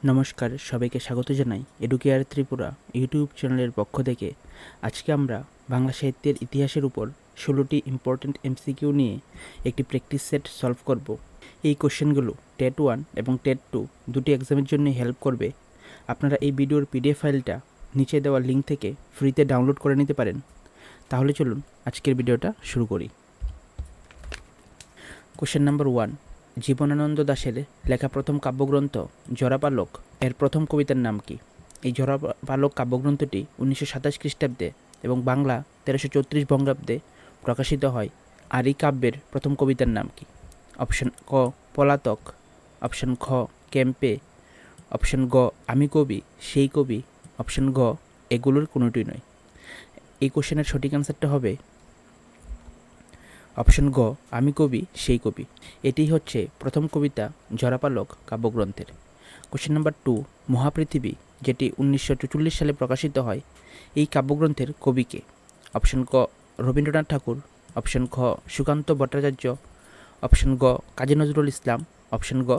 নমস্কার, সবাইকে স্বাগত জানাই এডুকেয়ার ত্রিপুরা ইউটিউব চ্যানেলের পক্ষ থেকে। আজকে আমরা বাংলা সাহিত্যের ইতিহাসের উপর 16টি ইম্পর্ট্যান্ট এমসিকিউ নিয়ে একটি প্র্যাকটিস সেট সলভ করব। এই কোশ্চেনগুলো টেট 1 এবং টেট 2 দুটি এক্সামের জন্য হেল্প করবে। আপনারা এই ভিডিওর পিডিএফ ফাইলটা নিচে দেওয়া লিঙ্ক থেকে ফ্রিতে ডাউনলোড করে নিতে পারেন। তাহলে চলুন আজকের ভিডিওটা শুরু করি। কোশ্চেন নাম্বার 1, জীবনানন্দ দাশের লেখা প্রথম কাব্যগ্রন্থ জরাপালক এর প্রথম কবিতার নাম কি? এই জরাপালক কাব্যগ্রন্থটি 1927 খ্রিস্টাব্দে এবং বাংলা 1334 বঙ্গাব্দে প্রকাশিত হয়। আর এই কাব্যের প্রথম কবিতার নাম কি? অপশন ক পলাতক, অপশন খ ক্যাম্পে, অপশন গ আমি কবি সেই কবি, অপশন গ এগুলোর কোনোটি নয়। এই কোশ্চেনের সঠিক অ্যান্সারটা হবে অপশন গ আমি কবি সেই কবি। এটি হচ্ছে প্রথম কবিতা জরাপালক কাব্যগ্রন্থের। কোশ্চেন নাম্বার 2, মহাপৃথিবী যেটি 1944 সালে প্রকাশিত হয়, এই কাব্যগ্রন্থের কবিকে? অপশন ক রবীন্দ্রনাথ ঠাকুর, অপশন খ সুকান্ত ভট্টাচার্য, অপশন গ কাজী নজরুল ইসলাম, অপশন গ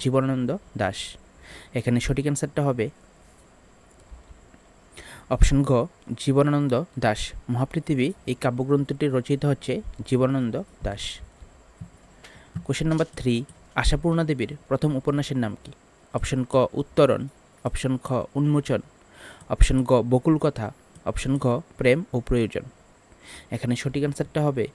জীবনানন্দ দাশ। এখানে সঠিক অ্যান্সারটা হবে অপশন গ জীবনানন্দ দাশ। মহাপৃথিবী এই কাব্যগ্রন্থটি রচিত হচ্ছে জীবনানন্দ দাশ। কোশ্চেন নাম্বার 3, আশাপূর্ণা দেবীর প্রথম উপন্যাসের নাম কি? অপশন ক উত্তরণ, অপশন খ উন্মোচন, অপশন গ বকুল কথা, অপশন গ প্রেম ও প্রয়োজন। এখানে সঠিক অ্যান্সারটা হবে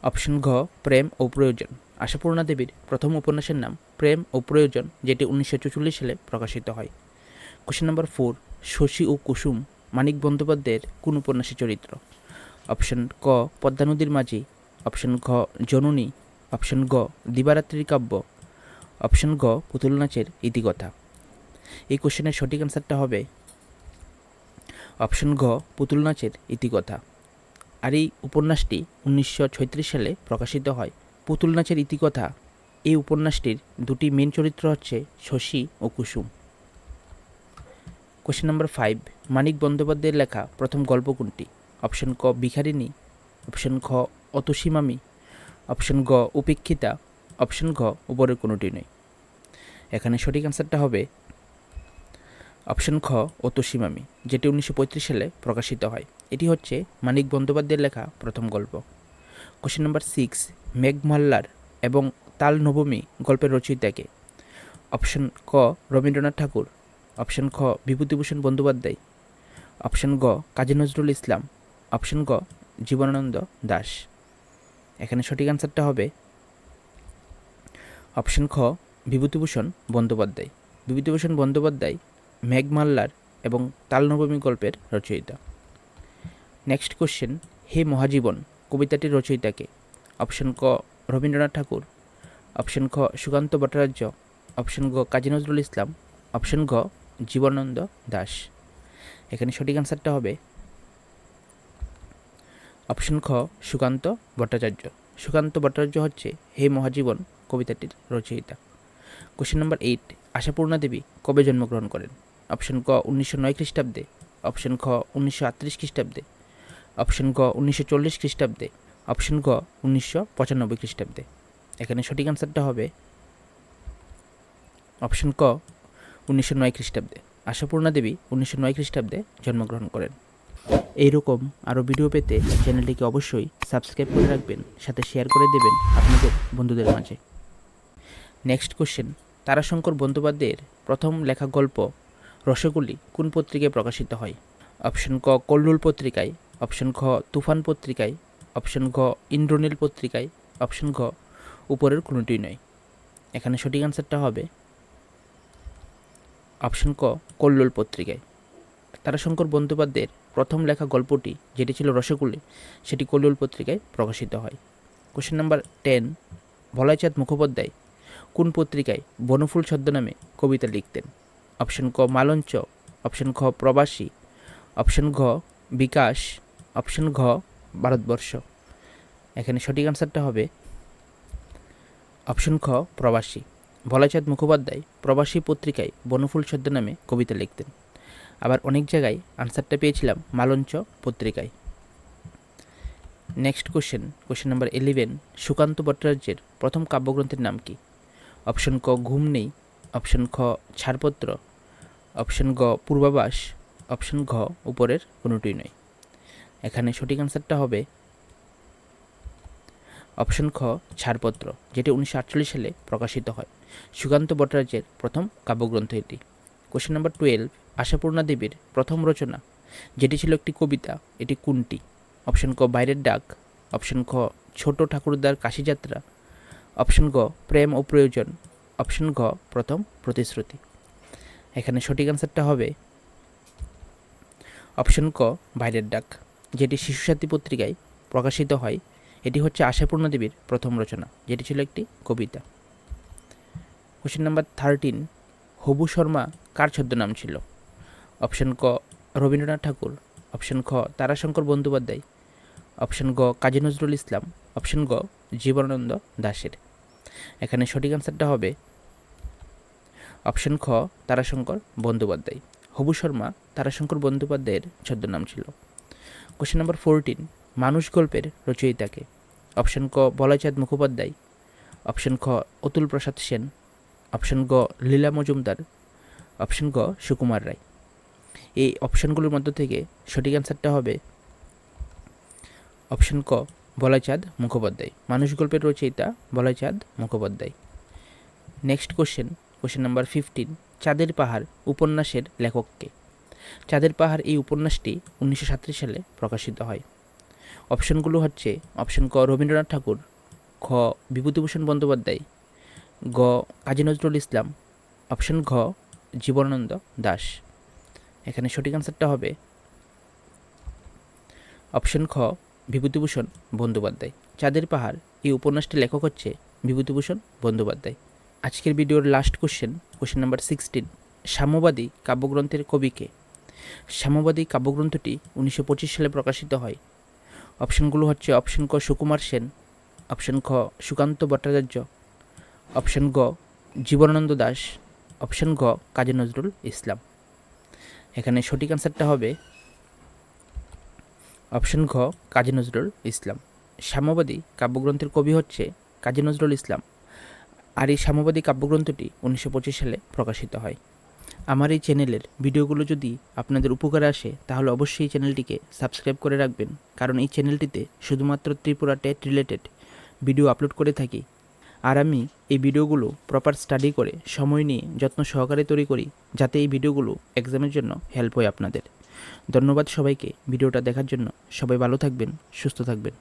অপশন ঘ প্রেম ও প্রয়োজন। আশাপূর্ণা দেবীর প্রথম উপন্যাসের নাম প্রেম ও প্রয়োজন, যেটি 1944 সালে প্রকাশিত হয়। কোশ্চেন নাম্বার 4, শশী ও কুসুম মানিক বন্দ্যোপাধ্যায়ের কোন উপন্যাসের চরিত্র? অপশন ক পদ্মা নদীর মাঝি, অপশন ঘ জননী, অপশন গ দিবারাত্রির কাব্য, অপশন গ পুতুল নাচের ইতিকথা। এই কোশ্চেনের সঠিক অ্যান্সারটা হবে অপশন ঘ পুতুল নাচের ইতিকথা। আর এই উপন্যাসটি 1936 সালে প্রকাশিত হয়। পুতুল নাচের ইতিকথা এই উপন্যাসটির দুটি মেন চরিত্র হচ্ছে শশী ও কুসুম। কোশ্চেন নাম্বার 5, মানিক বন্দ্যোপাধ্যায়ের লেখা প্রথম গল্প কোনটি? অপশন ক ভিখারিণী, অপশন খ অতসী মামি, অপশন গ উপেক্ষিতা, অপশন ঘ উপরের কোনোটি নয়। এখানে সঠিক অ্যান্সারটা হবে অপশন খ অতসী মামি, যেটি 1935 সালে প্রকাশিত হয়। এটি হচ্ছে মানিক বন্দ্যোপাধ্যায়ের লেখা প্রথম গল্প। কোশ্চেন নাম্বার 6, মেঘমল্লার এবং তাল নবমী গল্পের রচয়িতাকে? অপশন ক রবীন্দ্রনাথ ঠাকুর, অপশন খ বিভূতিভূষণ বন্দ্যোপাধ্যায়, অপশন গ কাজী নজরুল ইসলাম, অপশন গ জীবনানন্দ দাশ। এখানে সঠিক অ্যান্সারটা হবে অপশন খ বিভূতিভূষণ বন্দ্যোপাধ্যায়। বিভূতিভূষণ বন্দ্যোপাধ্যায় মেঘমাল্লার এবং তাল নবমী গল্পের রচয়িতা। নেক্সট কোশ্চেন, হে মহাজীবন কবিতাটির রচয়িতাকে? অপশন ক রবীন্দ্রনাথ ঠাকুর, অপশন খ সুকান্ত ভট্টাচার্য, অপশন গ কাজী নজরুল ইসলাম, অপশন গ জীবনানন্দ দাশ। এখানে সঠিক অ্যান্সারটা হবে অপশন খ সুকান্ত ভট্টাচার্য। সুকান্ত ভট্টাচার্য হচ্ছে হে মহাজীবন কবিতাটির রচয়িতা। কোশ্চেন নাম্বার 8, আশাপূর্ণা দেবী কবে জন্মগ্রহণ করেন? অপশন ক 1909 খ্রিস্টাব্দে, অপশন খ 1938 খ্রিস্টাব্দে, অপশন গ 1940 খ্রিস্টাব্দে, অপশন গ 1995 খ্রিস্টাব্দে। এখানে সঠিক অ্যান্সারটা হবে অপশন ক 1909 খ্রিস্টাব্দে। আশাপূর্ণা দেবী 1909 খ্রিস্টাব্দে জন্মগ্রহণ করেন। এইরকম আরও ভিডিও পেতে চ্যানেলটিকে অবশ্যই সাবস্ক্রাইব করে রাখবেন, সাথে শেয়ার করে দেবেন আপনাদের বন্ধুদের মাঝে। নেক্সট কোশ্চেন, তারাশঙ্কর বন্দ্যোপাধ্যায়ের প্রথম লেখা গল্প রসগুলি কোন পত্রিকায় প্রকাশিত হয়? অপশন ক কল্লোল পত্রিকায়, অপশন খ তুফান পত্রিকায়, অপশন গ ইন্দ্রনীল পত্রিকায়, অপশন ঘ উপরের কোনোটি নয়। এখানে সঠিক অ্যান্সারটা হবে অপশন ক কল্লোল পত্রিকায়। তারাশঙ্কর বন্দ্যোপাধ্যায়ের প্রথম লেখা গল্পটি, যেটি ছিল রসগুলি, সেটি কল্লোল পত্রিকায় প্রকাশিত হয়। কোশ্চেন নাম্বার 10, ভোলাইচাঁদ মুখোপাধ্যায় কোন পত্রিকায় বনফুল ছদ্মনামে কবিতা লিখতেন? অপশন ক মালঞ্চ, অপশন খ প্রবাসী, অপশন ঘ বিকাশ, অপশন ঘ ভারতবর্ষ। এখানে সঠিক অ্যান্সারটা হবে অপশন খ প্রবাসী। ভোলাইচাঁদ মুখোপাধ্যায় প্রবাসী পত্রিকায় বনফুল ছদ্মনামে কবিতা লিখতেন। আবার অনেক জায়গায় আনসারটা পেয়েছিলাম মালঞ্চ পত্রিকায়। নেক্সট কোশ্চেন নাম্বার 11, সুকান্ত ভট্টাচার্যের প্রথম কাব্যগ্রন্থের নাম কি? অপশন ক ঘুম নেই, অপশন খ ছাড়পত্র, অপশন গ পূর্বাভাস, অপশন ঘ উপরের কোনোটি নয়। এখানে সঠিক অ্যান্সারটা হবে অপশন খ ছাড়পত্র, যেটি 1948 সালে প্রকাশিত হয়। সুকান্ত ভট্টাচার্যের প্রথম কাব্যগ্রন্থ এটি। কোশ্চেন নাম্বার 12, আশাপূর্ণা দেবীর প্রথম রচনা, যেটি ছিল একটি কবিতা, এটি কোনটি? অপশন ক বাইরের ডাক, অপশন খ ছোট ঠাকুরদার কাশিযাত্রা, অপশন গ প্রেম ও প্রয়োজন, অপশন ঘ প্রথম প্রতিশ্রুতি। এখানে সঠিক অ্যান্সারটা হবে অপশন ক বাইরের ডাক, যেটি শিশুসাথী পত্রিকায় প্রকাশিত হয়। এটি হচ্ছে আশাপূর্ণা দেবীর প্রথম রচনা, যেটি ছিল একটি কবিতা। কোশ্চেন নাম্বার 13, হবু শর্মা কার ছদ্মনাম ছিল? অপশন ক রবীন্দ্রনাথ ঠাকুর, অপশন খ তারাশঙ্কর বন্দ্যোপাধ্যায়, অপশন গ কাজী নজরুল ইসলাম, অপশন গ জীবনানন্দ দাশের। এখানে সঠিক অ্যান্সারটা হবে অপশন খ তারাশঙ্কর বন্দ্যোপাধ্যায়। হবু শর্মা তারাশঙ্কর বন্দ্যোপাধ্যায়ের ছদ্মনাম ছিল। কোশ্চেন নাম্বার 14, মানুষ গল্পের রচয়িতাকে? অপশন ক বলাইচাঁদ মুখোপাধ্যায়, অপশন খ অতুল প্রসাদ সেন, অপশন গ লীলা মজুমদার, অপশন গ সুকুমার রায়। এই অপশনগুলোর মধ্য থেকে সঠিক অ্যান্সারটা হবে অপশন ক বলাইচাঁদ মুখোপাধ্যায়। মানুষ গল্পের রচয়িতা Balaichand Mukhopadhyay. Next question number 15, চাঁদের পাহাড় উপন্যাসের লেখককে? চাঁদের পাহাড় এই উপন্যাসটি 1937 সালে প্রকাশিত হয়। অপশনগুলো হচ্ছে অপশন ক রবীন্দ্রনাথ ঠাকুর, খ বিভূতিভূষণ বন্দ্যোপাধ্যায়, গ কাজী নজরুল ইসলাম, অপশন ঘ জীবনানন্দ দাশ। এখানে সঠিক অ্যান্সারটা হবে অপশন খ বিভূতিভূষণ বন্দ্যোপাধ্যায়। চাঁদের পাহাড় এই উপন্যাসটির লেখক হচ্ছে বিভূতিভূষণ বন্দ্যোপাধ্যায়। আজকের ভিডিওর লাস্ট কোশ্চেন নাম্বার 16, সাম্যবাদী কাব্যগ্রন্থের কবিকে? সাম্যবাদী কাব্যগ্রন্থটি 1925 সালে প্রকাশিত হয়। অপশনগুলো হচ্ছে অপশন ক সুকুমার সেন, অপশন খ সুকান্ত ভট্টাচার্য, অপশন গ জীবনানন্দ দাশ, অপশন ঘ কাজী নজরুল ইসলাম। এখানে সঠিক অ্যান্সারটা হবে অপশন ঘ কাজী নজরুল ইসলাম। সাম্যবাদী কাব্যগ্রন্থের কবি হচ্ছে কাজী নজরুল ইসলাম। আর এই সাম্যবাদী কাব্যগ্রন্থটি 1925 সালে প্রকাশিত হয়। আমার এই চ্যানেলের ভিডিওগুলো যদি আপনাদের উপকারে আসে তাহলে অবশ্যই এই চ্যানেলটিকে সাবস্ক্রাইব করে রাখবেন, কারণ এই চ্যানেলটিতে শুধুমাত্র Tripura TET related video upload করে থাকি। আর আমি এই ভিডিওগুলো প্রপার স্টাডি করে সময় নিয়ে যত্ন সহকারে তৈরি করি, যাতে এই ভিডিওগুলো এক্সামের জন্য হেল্প হয় আপনাদের। ধন্যবাদ সবাইকে ভিডিওটা দেখার জন্য। সবাই ভালো থাকবেন, সুস্থ থাকবেন।